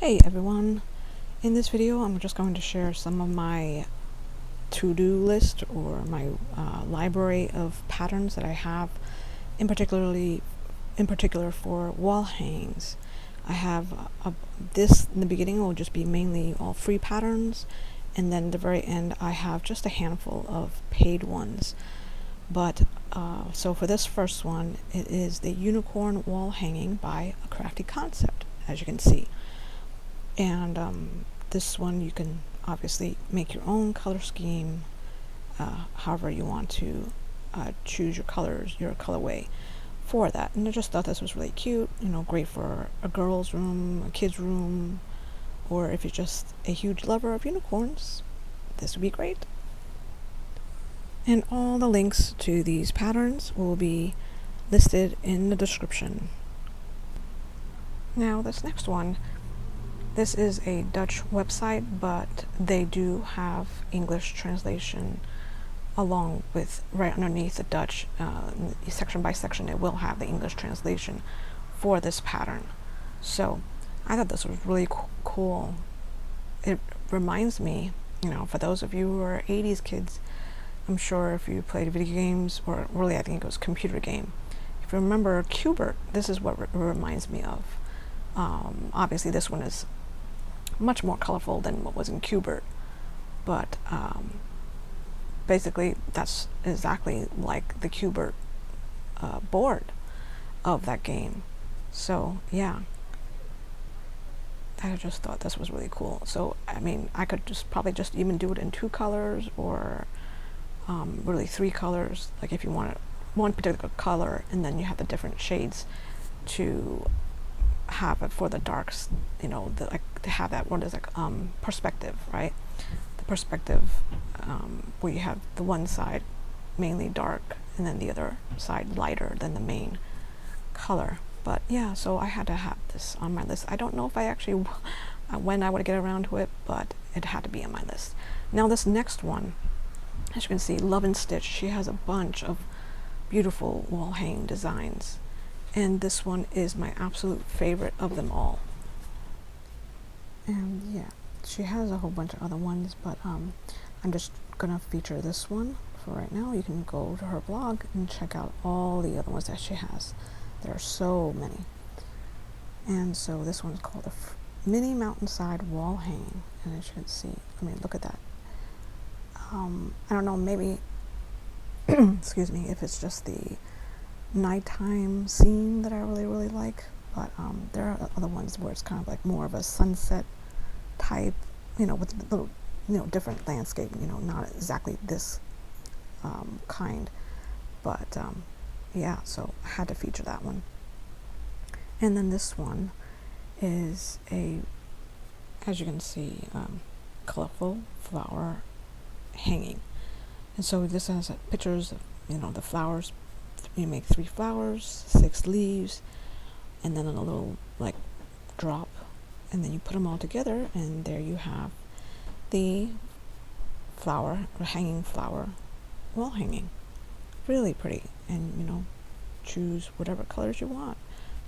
Hey everyone, in this video I'm just going to share some of my to-do list or my library of patterns that I have in particular for wall hangings. I have this in the beginning will just be mainly all free patterns, and then at the very end I have just a handful of paid ones. But so for this first one, it is the unicorn wall hanging by a Crafty concept, as you can see. And this one you can obviously make your own color scheme, however you want to choose your colors, your colorway for that. And I just thought this was really cute, great for a girl's room, a kid's room, or if you're just a huge lover of unicorns, this would be great. And all the links to these patterns will be listed in the description. Now this next one, this is a Dutch website, but they do have English translation along with right underneath the Dutch, section by section, it will have the English translation for this pattern. So I thought this was really cool. It reminds me, for those of you who are 80s kids, I'm sure if you played video games, or really I think it was a computer game, if you remember Cubert, this is what it reminds me of. Obviously this one is much more colorful than what was in Cubert, but basically that's exactly like the Cubert board of that game. So yeah, I just thought this was really cool. So I mean, I could probably just even do it in 2 colors, or really 3 colors, like if you want one particular color and then you have the different shades to have it for the darks, to have that one is like perspective, right? The perspective where you have the one side mainly dark and then the other side lighter than the main color. But yeah, so I had to have this on my list. I don't know if I actually when I would get around to it, but it had to be on my list. Now this next one, as you can see, Love and Stitch, she has a bunch of beautiful wall hanging designs, and this one is my absolute favorite of them all. And yeah, she has a whole bunch of other ones, but I'm just gonna feature this one for right now. You can go to her blog and check out all the other ones that she has. There are so many. And so this one's called the Mini Mountainside Wall Hanging, and as you can see, I mean, look at that. I don't know, maybe excuse me, if it's just the nighttime scene that I really like, but there are other ones where it's kind of like more of a sunset type, with a little, different landscape, not exactly this kind, but yeah, so I had to feature that one. And then this one is as you can see, colorful flower hanging. And so this has pictures of, the flowers. You make 3 flowers, 6 leaves, and then a little like drop, and then you put them all together, and there you have the flower, or hanging flower wall hanging. Really pretty, and choose whatever colors you want.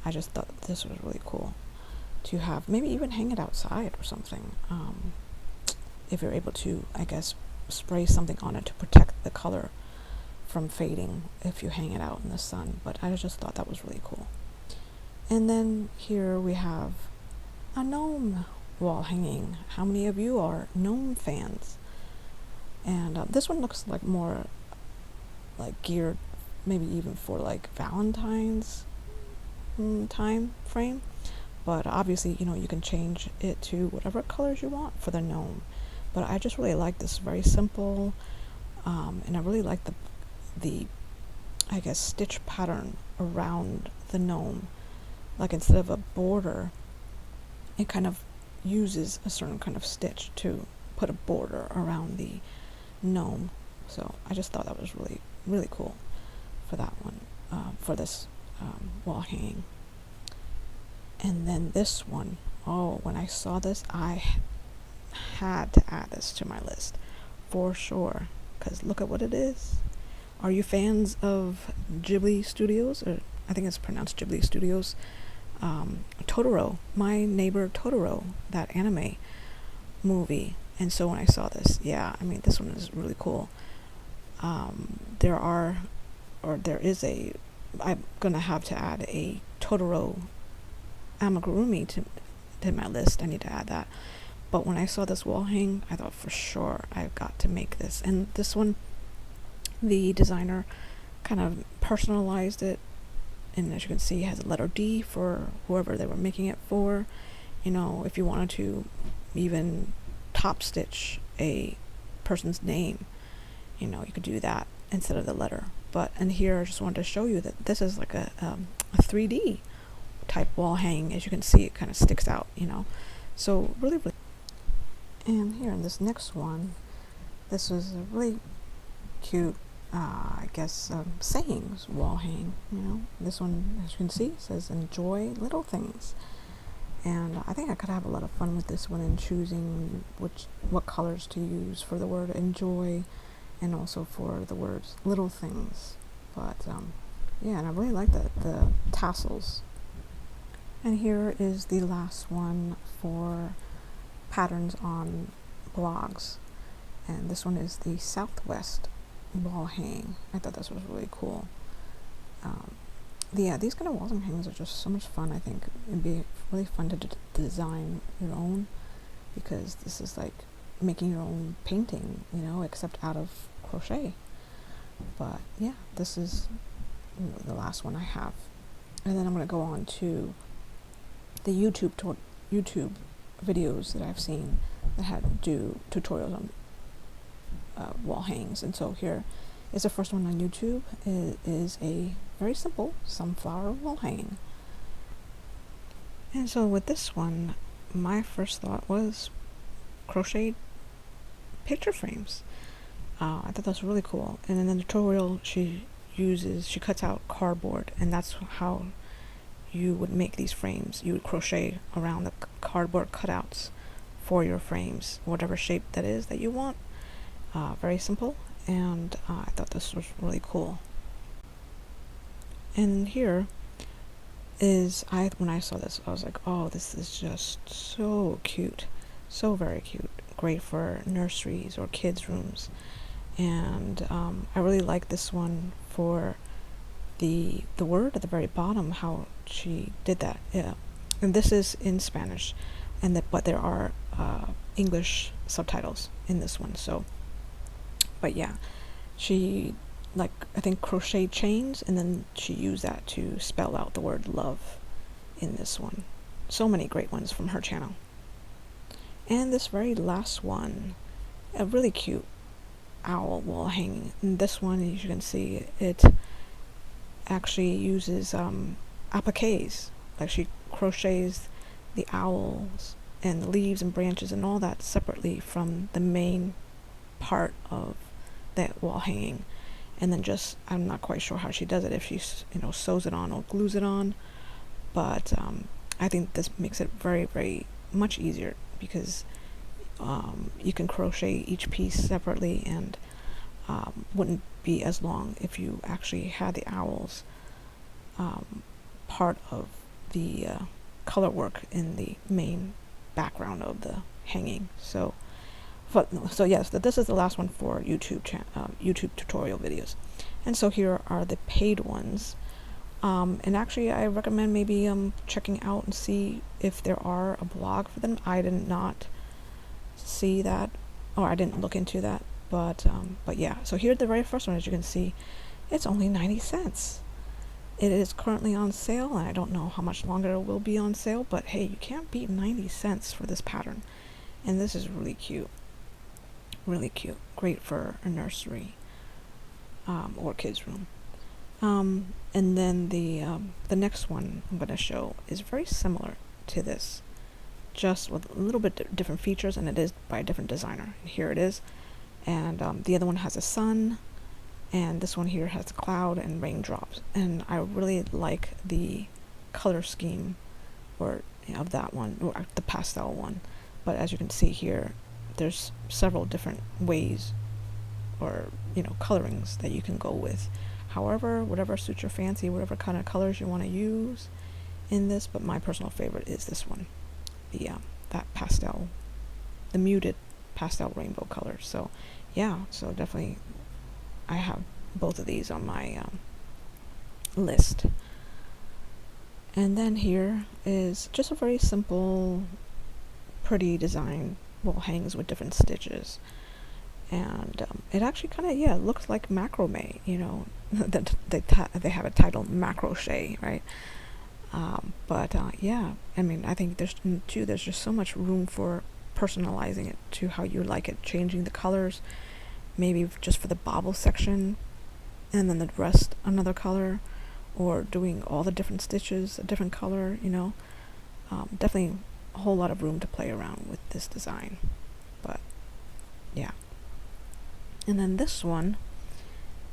I just thought this was really cool to have, maybe even hang it outside or something, if you're able to, I guess, spray something on it to protect the color from fading if you hang it out in the sun. But I just thought that was really cool. And then here we have a gnome wall hanging. How many of you are gnome fans? And this one looks like more like geared maybe even for like Valentine's time frame, but obviously you can change it to whatever colors you want for the gnome. But I just really like this, very simple, and I really like the I guess stitch pattern around the gnome. Like instead of a border, it kind of uses a certain kind of stitch to put a border around the gnome. So I just thought that was really cool for that one, for this wall hanging. And then this one, when I saw this, I had to add this to my list for sure, because look at what it is. Are you fans of Ghibli Studios, or I think it's pronounced Ghibli Studios, Totoro, My Neighbor Totoro, that anime movie. And so when I saw this, yeah, I mean, this one is really cool. There is I'm gonna have to add a Totoro amigurumi to my list. I need to add that. But when I saw this wall hang, I thought for sure I've got to make this. And this one, the designer kind of personalized it, and as you can see, it has a letter D for whoever they were making it for. You know, if you wanted to even top stitch a person's name, you know, you could do that instead of the letter. But in here, I just wanted to show you that this is like a 3D type wall hang. As you can see, it kind of sticks out, you know. So really. And here in this next one, this was a really cute, I guess, sayings wall hang. You know, this one, as you can see, says "Enjoy little things," and I think I could have a lot of fun with this one in choosing what colors to use for the word "enjoy," and also for the words "little things." But yeah, and I really like the tassels. And here is the last one for patterns on blogs, and this one is the Southwest wall hang. I thought this was really cool. Yeah, these kind of wall hangs are just so much fun. I think it'd be really fun to design your own, because this is like making your own painting, you know, except out of crochet. But yeah, this is the last one I have, and then I'm going to go on to the YouTube videos that I've seen that had do tutorials on wall hangs. And so here is the first one on YouTube. It is a very simple sunflower wall hanging. And so with this one, my first thought was crochet picture frames. I thought that was really cool. And in the tutorial, she cuts out cardboard, and that's how you would make these frames. You would crochet around the cardboard cutouts for your frames, whatever shape that is that you want. Very simple, and I thought this was really cool. And here is, when I saw this, I was like, oh, this is just so cute, so very cute, great for nurseries or kids' rooms. And I really like this one for the word at the very bottom, how she did that. Yeah, and this is in Spanish, but there are English subtitles in this one. So, but yeah, she, like, I think crochet chains, and then she used that to spell out the word love in this one. So many great ones from her channel. And this very last one, a really cute owl wall hanging. And this one, as you can see, it actually uses appliques. Like, she crochets the owls and the leaves and branches and all that separately from the main part of that wall hanging, and then just, I'm not quite sure how she does it, if she sews it on or glues it on, but I think this makes it very, very much easier, because you can crochet each piece separately, and wouldn't be as long if you actually had the owls part of the color work in the main background of the hanging. So yes, this is the last one for YouTube tutorial videos. And so here are the paid ones. And actually, I recommend maybe checking out and see if there are a blog for them. I did not see that, or I didn't look into that. But yeah, so here's the very first one. As you can see, it's only 90 cents. It is currently on sale, and I don't know how much longer it will be on sale, but hey, you can't beat 90 cents for this pattern. And this is really cute. Really cute. Great for a nursery or kids' room. And then the next one I'm going to show is very similar to this, just with a little bit different features, and it is by a different designer. And here it is. And the other one has a sun, and this one here has a cloud and raindrops. And I really like the color scheme of that one, or the pastel one. But as you can see here, there's several different ways, or colorings that you can go with. However, whatever suits your fancy, whatever kind of colors you want to use, in this, but my personal favorite is this one, the that pastel, the muted pastel rainbow color. So yeah, so definitely I have both of these on my list. And then here is just a very simple, pretty design wall hangs with different stitches. And it actually kind of, yeah, looks like macrame, you know. They have it titled Crochet, right? But yeah, I mean, I think there's just so much room for personalizing it to how you like it, changing the colors, maybe just for the bobble section, and then the rest another color, or doing all the different stitches a different color, you know. Definitely a whole lot of room to play around with this design. But yeah. And then this one,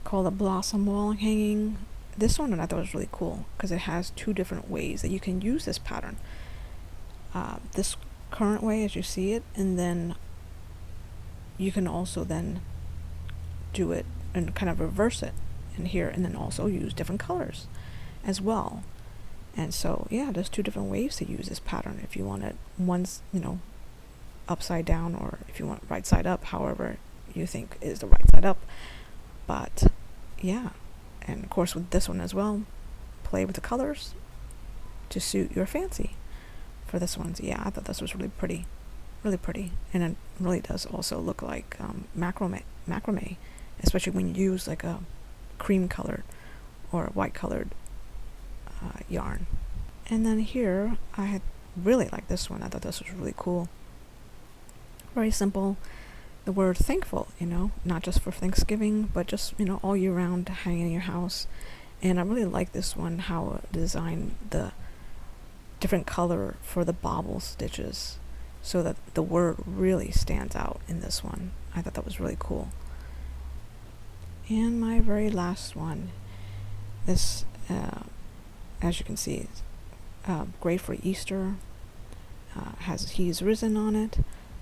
called the Blossom Wall Hanging. This one I thought was really cool because it has two different ways that you can use this pattern. This current way as you see it, and then you can also then do it and kind of reverse it in here, and then also use different colors as well. And so yeah, there's two different ways to use this pattern. If you want it one's, you know, upside down, or if you want right side up, however you think is the right side up. But yeah, and of course with this one as well, play with the colors to suit your fancy for this one. So yeah, I thought this was really pretty, and it really does also look like macrame, especially when you use like a cream colored or white colored yarn. And then here I had really liked this one. I thought this was really cool, very simple. The word thankful, you know, not just for Thanksgiving, but just, you know, all year round to hang in your house. And I really like this one, how it designed the different color for the bobble stitches so that the word really stands out in this one. I thought that was really cool. And my very last one, this, as you can see, is great for Easter. Has He's Risen on it.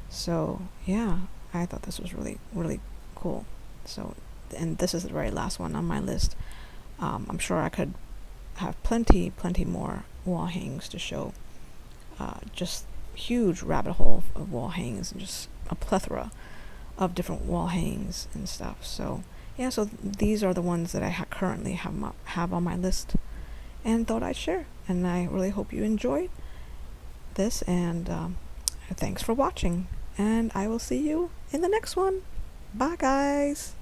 So yeah, I thought this was really, really cool. So, and this is the very last one on my list. I'm sure I could have plenty more wall hangs to show. Just huge rabbit hole of wall hangs, and just a plethora of different wall hangs and stuff. So yeah, so these are the ones that I currently have on my list and thought I'd share. And I really hope you enjoyed this, and thanks for watching. And I will see you in the next one. Bye, guys.